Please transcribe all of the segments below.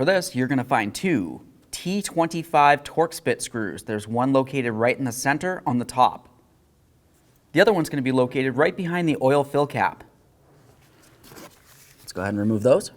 For this, you're going to find two T25 Torx Bit screws. There's one located right in the center on the top. The other one's going to be located right behind the oil fill cap. Let's go ahead and remove those.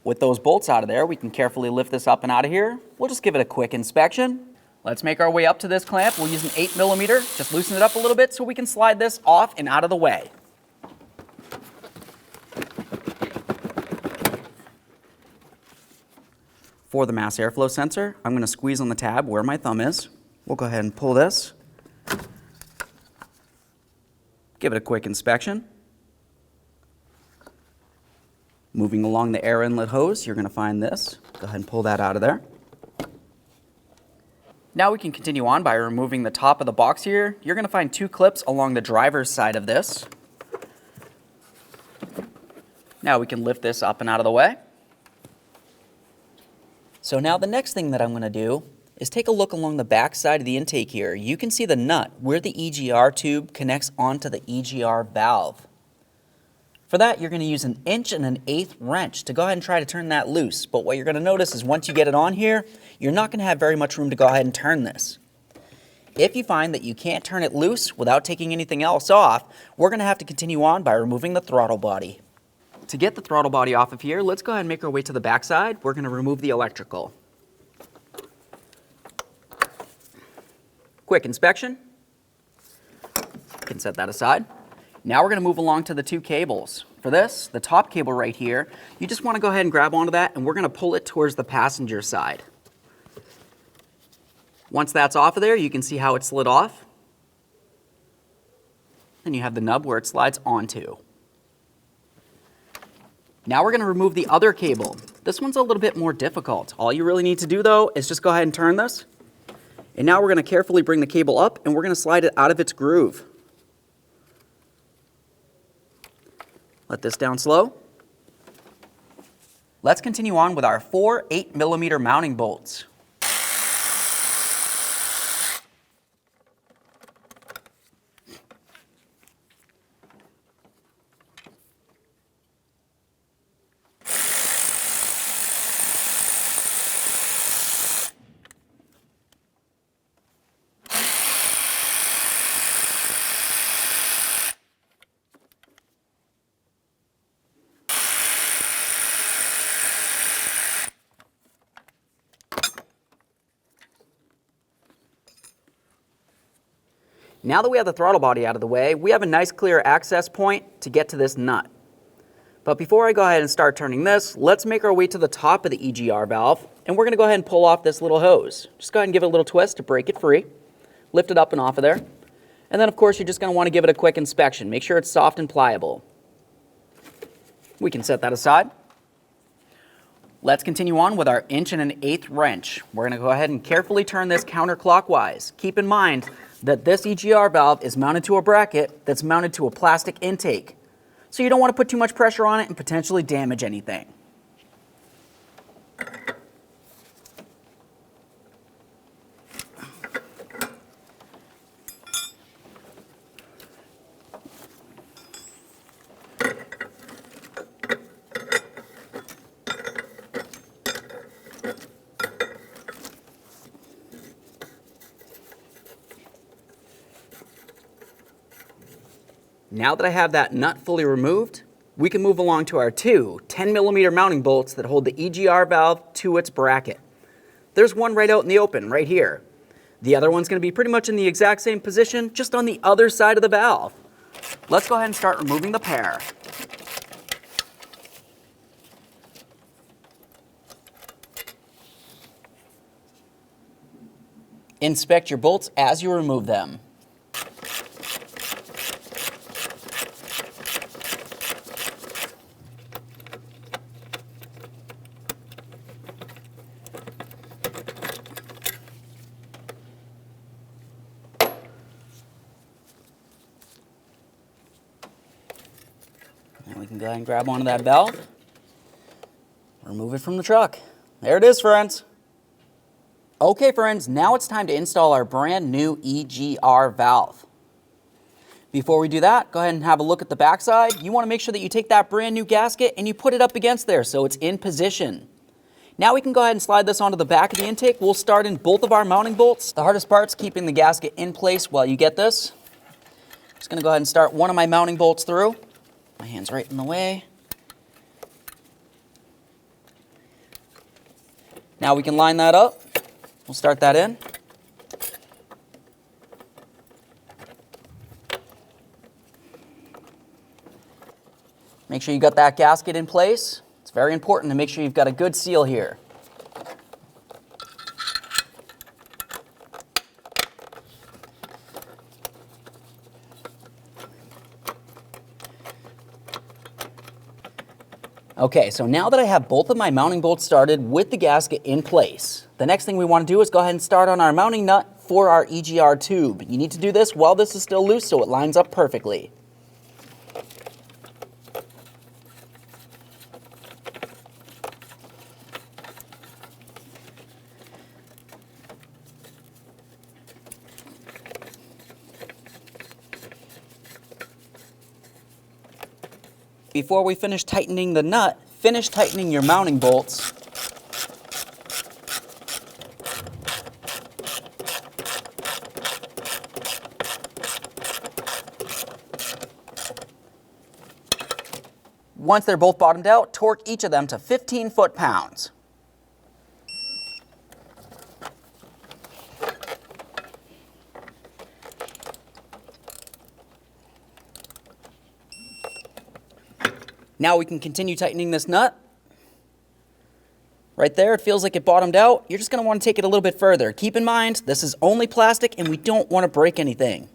With those bolts out of there, we can carefully lift this up and out of here. We'll just give it a quick inspection. Let's make our way up to this clamp. We'll use an 8mm. Just loosen it up a little bit so we can slide this off and out of the way. For the mass airflow sensor, I'm going to squeeze on the tab where my thumb is. We'll go ahead and pull this. Give it a quick inspection. Moving along the air inlet hose, you're going to find this. Go ahead and pull that out of there. Now we can continue on by removing the top of the box here. You're going to find two clips along the driver's side of this. Now we can lift this up and out of the way. So now the next thing that I'm going to do is take a look along the back side of the intake here. You can see the nut where the EGR tube connects onto the EGR valve. For that, you're going to use an 1/8" wrench to go ahead and try to turn that loose. But what you're going to notice is once you get it on here, you're not going to have very much room to go ahead and turn this. If you find that you can't turn it loose without taking anything else off, we're going to have to continue on by removing the throttle body. To get the throttle body off of here, let's go ahead and make our way to the back side. We're going to remove the electrical. Quick inspection. You can set that aside. Now we're going to move along to the two cables. For this, the top cable right here, you just want to go ahead and grab onto that and we're going to pull it towards the passenger side. Once that's off of there, you can see how it slid off. And you have the nub where it slides onto. Now we're going to remove the other cable. This one's a little bit more difficult. All you really need to do though is just go ahead and turn this. And now we're going to carefully bring the cable up and we're going to slide it out of its groove. Let this down slow. Let's continue on with our 4 8mm mounting bolts. Now that we have the throttle body out of the way, we have a nice clear access point to get to this nut. But before I go ahead and start turning this, let's make our way to the top of the EGR valve, and we're going to go ahead and pull off this little hose. Just go ahead and give it a little twist to break it free. Lift it up and off of there. And then of course you're just going to want to give it a quick inspection. Make sure it's soft and pliable. We can set that aside. Let's continue on with our 1/8" wrench. We're going to go ahead and carefully turn this counterclockwise. Keep in mind that this EGR valve is mounted to a bracket that's mounted to a plastic intake. So you don't want to put too much pressure on it and potentially damage anything. Now that I have that nut fully removed, we can move along to our two 10mm mounting bolts that hold the EGR valve to its bracket. There's one right out in the open, right here. The other one's going to be pretty much in the exact same position, just on the other side of the valve. Let's go ahead and start removing the pair. Inspect your bolts as you remove them. Go ahead and grab onto that valve. Remove it from the truck. There it is, friends. Okay, friends, now it's time to install our brand new EGR valve. Before we do that, go ahead and have a look at the backside. You want to make sure that you take that brand new gasket and you put it up against there so it's in position. Now we can go ahead and slide this onto the back of the intake. We'll start in both of our mounting bolts. The hardest part's keeping the gasket in place while you get this. I'm just going to go ahead and start one of my mounting bolts through. My hand's right in the way. Now we can line that up. We'll start that in. Make sure you got that gasket in place. It's very important to make sure you've got a good seal here. Okay, so now that I have both of my mounting bolts started with the gasket in place, the next thing we want to do is go ahead and start on our mounting nut for our EGR tube. You need to do this while this is still loose so it lines up perfectly. Before we finish tightening the nut, finish tightening your mounting bolts. Once they're both bottomed out, torque each of them to 15 foot-pounds. Now we can continue tightening this nut. Right there, it feels like it bottomed out. You're just going to want to take it a little bit further. Keep in mind, this is only plastic and we don't want to break anything.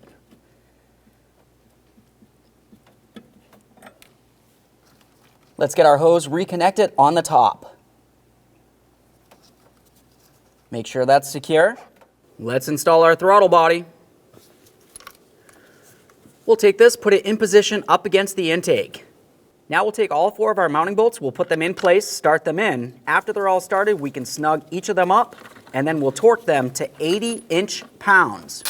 Let's get our hose reconnected on the top. Make sure that's secure. Let's install our throttle body. We'll take this, put it in position up against the intake. Now we'll take all 4 of our mounting bolts, we'll put them in place, start them in. After they're all started, we can snug each of them up, and then we'll torque them to 80 inch-pounds.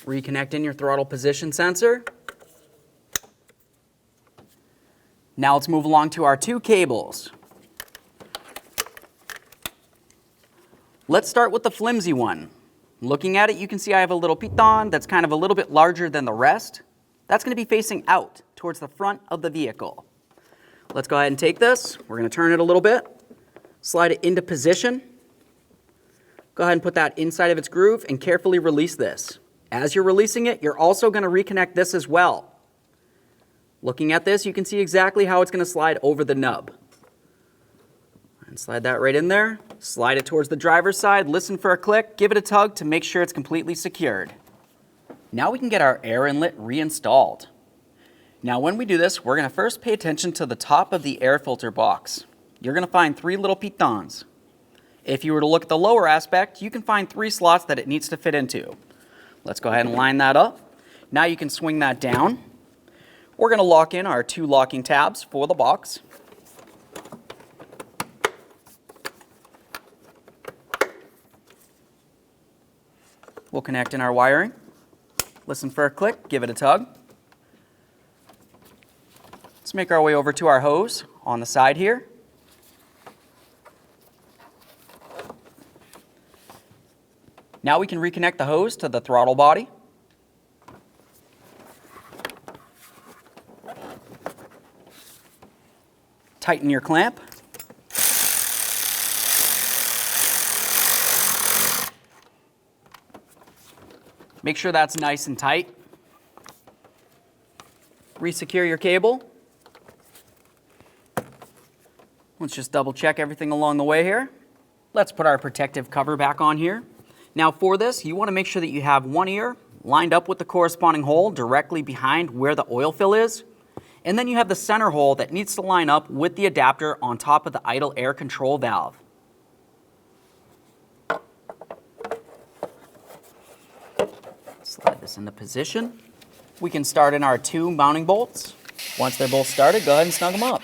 Reconnect in your throttle position sensor. Now let's move along to our 2 cables. Let's start with the flimsy one. Looking at it, you can see I have a little piton that's kind of a little bit larger than the rest. That's going to be facing out towards the front of the vehicle. Let's go ahead and take this. We're going to turn it a little bit, slide it into position. Go ahead and put that inside of its groove and carefully release this. As you're releasing it, you're also going to reconnect this as well. Looking at this, you can see exactly how it's going to slide over the nub. And slide that right in there. Slide it towards the driver's side, listen for a click, give it a tug to make sure it's completely secured. Now we can get our air inlet reinstalled. Now when we do this, we're going to first pay attention to the top of the air filter box. You're going to find 3 little pitons. If you were to look at the lower aspect, you can find 3 slots that it needs to fit into. Let's go ahead and line that up. Now you can swing that down. We're going to lock in our 2 locking tabs for the box. We'll connect in our wiring. Listen for a click, give it a tug. Let's make our way over to our hose on the side here. Now we can reconnect the hose to the throttle body. Tighten your clamp. Make sure that's nice and tight. Resecure your cable. Let's just double check everything along the way here. Let's put our protective cover back on here. Now for this, you want to make sure that you have one ear lined up with the corresponding hole directly behind where the oil fill is. And then you have the center hole that needs to line up with the adapter on top of the idle air control valve. Slide this into position. We can start in our 2 mounting bolts. Once they're both started, go ahead and snug them up.